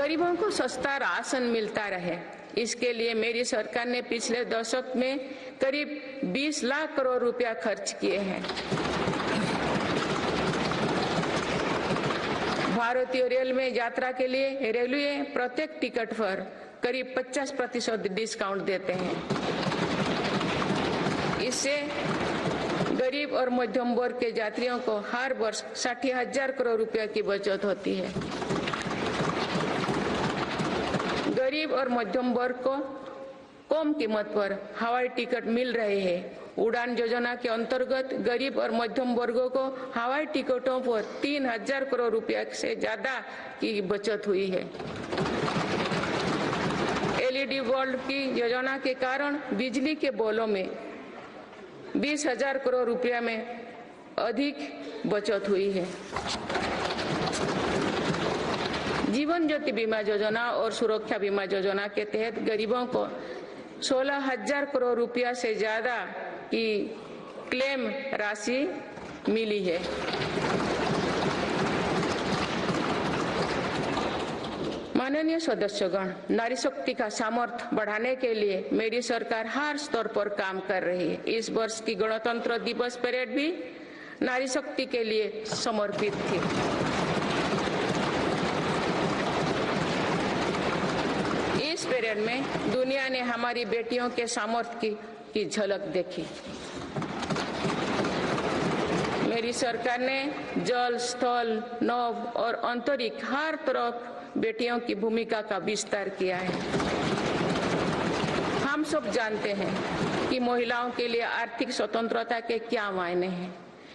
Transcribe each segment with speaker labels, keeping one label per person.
Speaker 1: गरीबों को सस्ता राशन मिलता रहे, इसके लिए मेरी सरकार ने पिछले दशक में करीब 20 लाख करोड़ रुपया खर्च किए हैं। भारतीय रेल में यात्रा के लिए रेलवे प्रत्येक टिकट पर करीब 50% डिस्काउंट देते हैं। इससे गरीब और मध्यम वर्ग के यात्रियों को हर वर्ष 60,000 करोड़ रुपया की बचत होती है। गरीब और मध्यम वर्ग को कम कीमत पर हवाई टिकट मिल रहे हैं। उड़ान योजना के अंतर्गत गरीब और मध्यम वर्गों को हवाई टिकटों पर 3,000 करोड़ रुपया से ज्यादा की बचत हुई है। LED बल्ब की योजना के कारण बिजली के बिलों में 20,000 करोड़ रुपया में अधिक बचत हुई है। जीवन ज्योति बीमा योजना और सुरक्षा बीमा योजना के तहत गरीबों को 16,000 करोड़ रुपया से ज्यादा की क्लेम राशि मिली है। माननीय सदस्यगण, नारी शक्ति का सामर्थ्य बढ़ाने के लिए मेरी सरकार हर स्तर पर काम कर रही है। इस वर्ष की गणतंत्र दिवस परेड भी नारी शक्ति के लिए समर्पित थी। इस परेड में दुनिया ने हमारी बेटियों के सामर्थ्य की झलक देखी। मेरी सरकार ने जल, स्थल, नभ और अंतरिक्ष हर तरफ बेटियों की भूमिका का विस्तार किया है। हम सब जानते हैं कि महिलाओं के लिए आर्थिक स्वतंत्रता के क्या मायने हैं।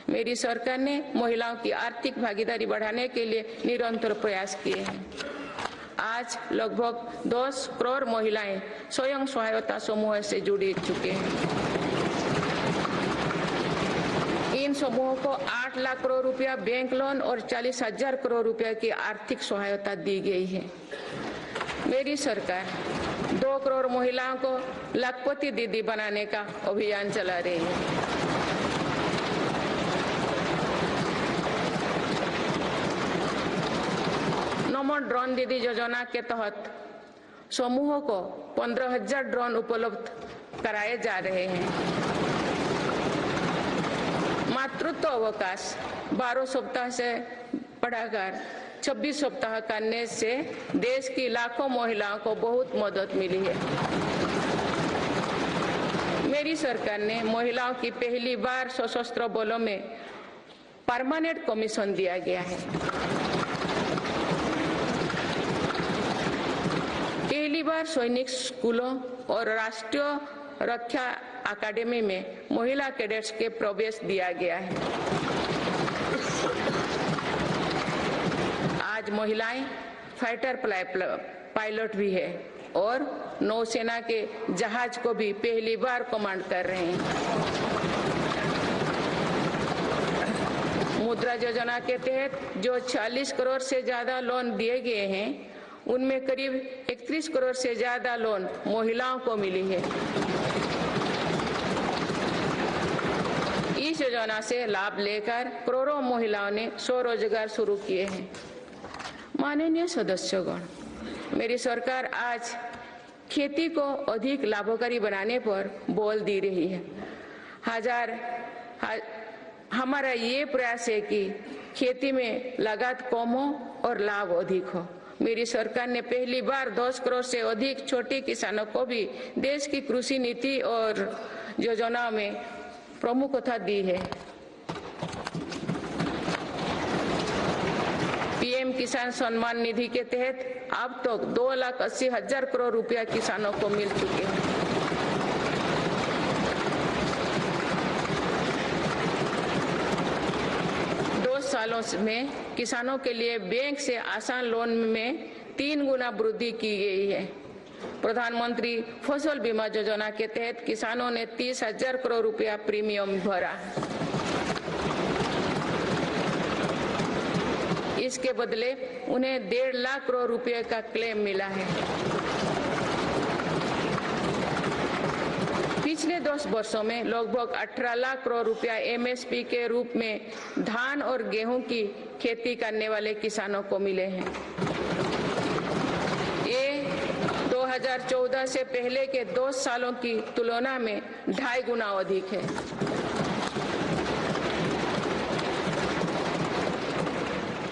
Speaker 1: मेरी सरकार ने महिलाओं की आर्थिक भागीदारी बढ़ाने के लिए निरंतर प्रयास किए हैं। आज लगभग 10 करोड़ महिलाएं स्वयं सहायता समूह से जुड़ चुके हैं। इन समूहों को 8 लाख करोड़ रुपया बैंक लोन और 40,000 करोड़ रुपया की आर्थिक सहायता दी गई है। मेरी सरकार 2 करोड़ महिलाओं को लाखपति दीदी बनाने का अभियान चला रही है। नमो ड्रोन दीदी योजना के तहत समूहों को 15,000 ड्रोन उपलब्ध कराए जा रहे हैं। मातृत्व अवकाश 12 सप्ताह से बढ़ाकर 26 सप्ताह करने से देश की लाखों महिलाओं को बहुत मदद मिली है। मेरी सरकार ने महिलाओं की पहली बार सशस्त्र बलों में परमानेंट कमीशन दिया गया है। पहली बार सैनिक स्कूलों और राष्ट्रीय रक्षा अकादमी में महिला कैडेट्स के प्रवेश दिया गया है। आज महिलाएं फाइटर पायलट भी है और नौसेना के जहाज को भी पहली बार कमांड कर रहे हैं। मुद्रा योजना के तहत जो 40 करोड़ से ज्यादा लोन दिए गए हैं, उनमें करीब 31 करोड़ से ज्यादा लोन महिलाओं को मिली है। इस योजना से लाभ लेकर करोड़ों महिलाओं ने स्वरोजगार शुरू किए हैं। माननीय सदस्यगण, मेरी सरकार आज खेती को अधिक लाभकारी बनाने पर बल दे रही है। हमारा ये प्रयास है कि खेती में लागत कम हो और लाभ अधिक हो। मेरी सरकार ने पहली बार 10 करोड़ से अधिक छोटे किसानों को भी देश की कृषि नीति और योजनाओं में प्रमुखता दी है। पीएम किसान सम्मान निधि के तहत अब तक 2,80,000 करोड़ रुपया किसानों को मिल चुके हैं। सालों में किसानों के लिए बैंक से आसान लोन में 3 गुना वृद्धि की गई है। प्रधानमंत्री फसल बीमा योजना के तहत किसानों ने 30,000 करोड़ रुपया प्रीमियम भरा। इसके बदले उन्हें 1.5 लाख करोड़ रुपए का क्लेम मिला है। पिछले 10 वर्षों में लगभग 18 लाख करोड़ रुपया MSP के रूप में धान और गेहूं की खेती करने वाले किसानों को मिले हैं। 2014 से पहले के 2 सालों की तुलना में 2.5 गुना अधिक है।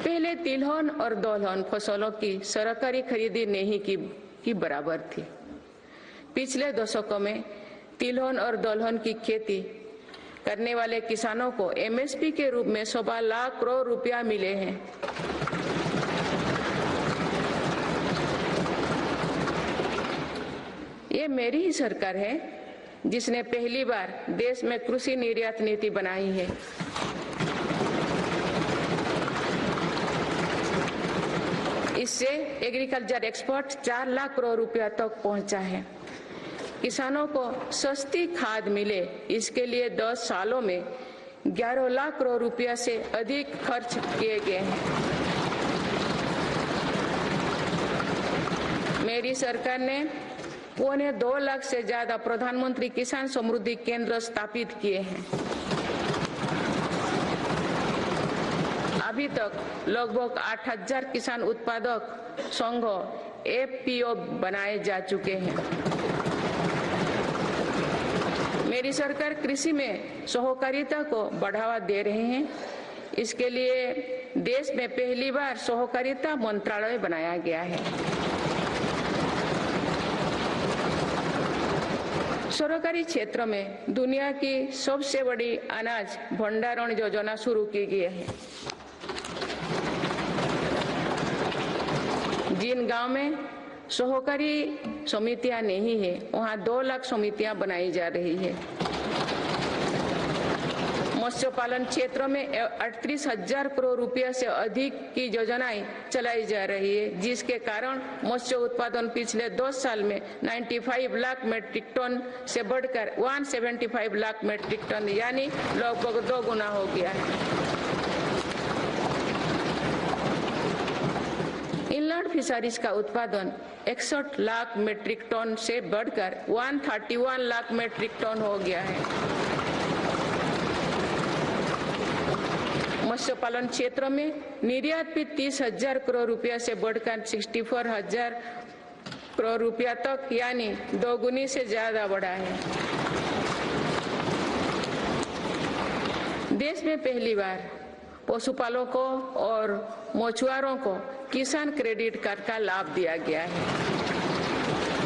Speaker 1: पहले तिलहन और दलहन फसलों की सरकारी खरीदी नहीं की बराबर थी। पिछले दशकों में तिलहन और दलहन की खेती करने वाले किसानों को एमएसपी के रूप में 1.25 लाख करोड़ रुपया मिले हैं। ये मेरी ही सरकार है जिसने पहली बार देश में कृषि निर्यात नीति बनाई है। इससे एग्रीकल्चर एक्सपोर्ट 4 लाख करोड़ रुपया तक पहुंचा है। किसानों को सस्ती खाद मिले, इसके लिए 10 सालों में 11 लाख करोड़ रुपया से अधिक खर्च किए गए हैं। मेरी सरकार ने 1.25 लाख से ज्यादा प्रधानमंत्री किसान समृद्धि केंद्र स्थापित किए हैं। अभी तक लगभग 8,000 किसान उत्पादक संघ एफपीओ बनाए जा चुके हैं। मेरी सरकार कृषि में सहकारिता को बढ़ावा दे रहे हैं। इसके लिए देश में पहली बार सहकारिता मंत्रालय बनाया गया है। सरकारी क्षेत्र में दुनिया की सबसे बड़ी अनाज भंडारण योजना शुरू की गई है। जिन गांव में सहकारी समितियां नहीं है, वहां 2 लाख समितियां बनाई जा रही है। मत्स्य पालन क्षेत्र में 38,000 करोड़ रुपया से अधिक की योजनाएं चलाई जा रही है, जिसके कारण मत्स्य उत्पादन पिछले 2 साल में 95 लाख मीट्रिक टन से बढ़कर 175 लाख मीट्रिक टन यानी लगभग 2 गुना हो गया है। इनलैंड फिशरीज का उत्पादन 61 लाख मीट्रिक टन से बढ़कर 131 लाख मीट्रिक टन हो गया है। मत्स्य पालन क्षेत्र में निर्यात भी 30,000 करोड़ रुपया से बढ़कर 64,000 करोड़ रुपया तक यानी 2 गुनी से ज्यादा बढ़ा है। देश में पहली बार पशुपालकों और मछुआरों को किसान क्रेडिट कार्ड का लाभ दिया गया है।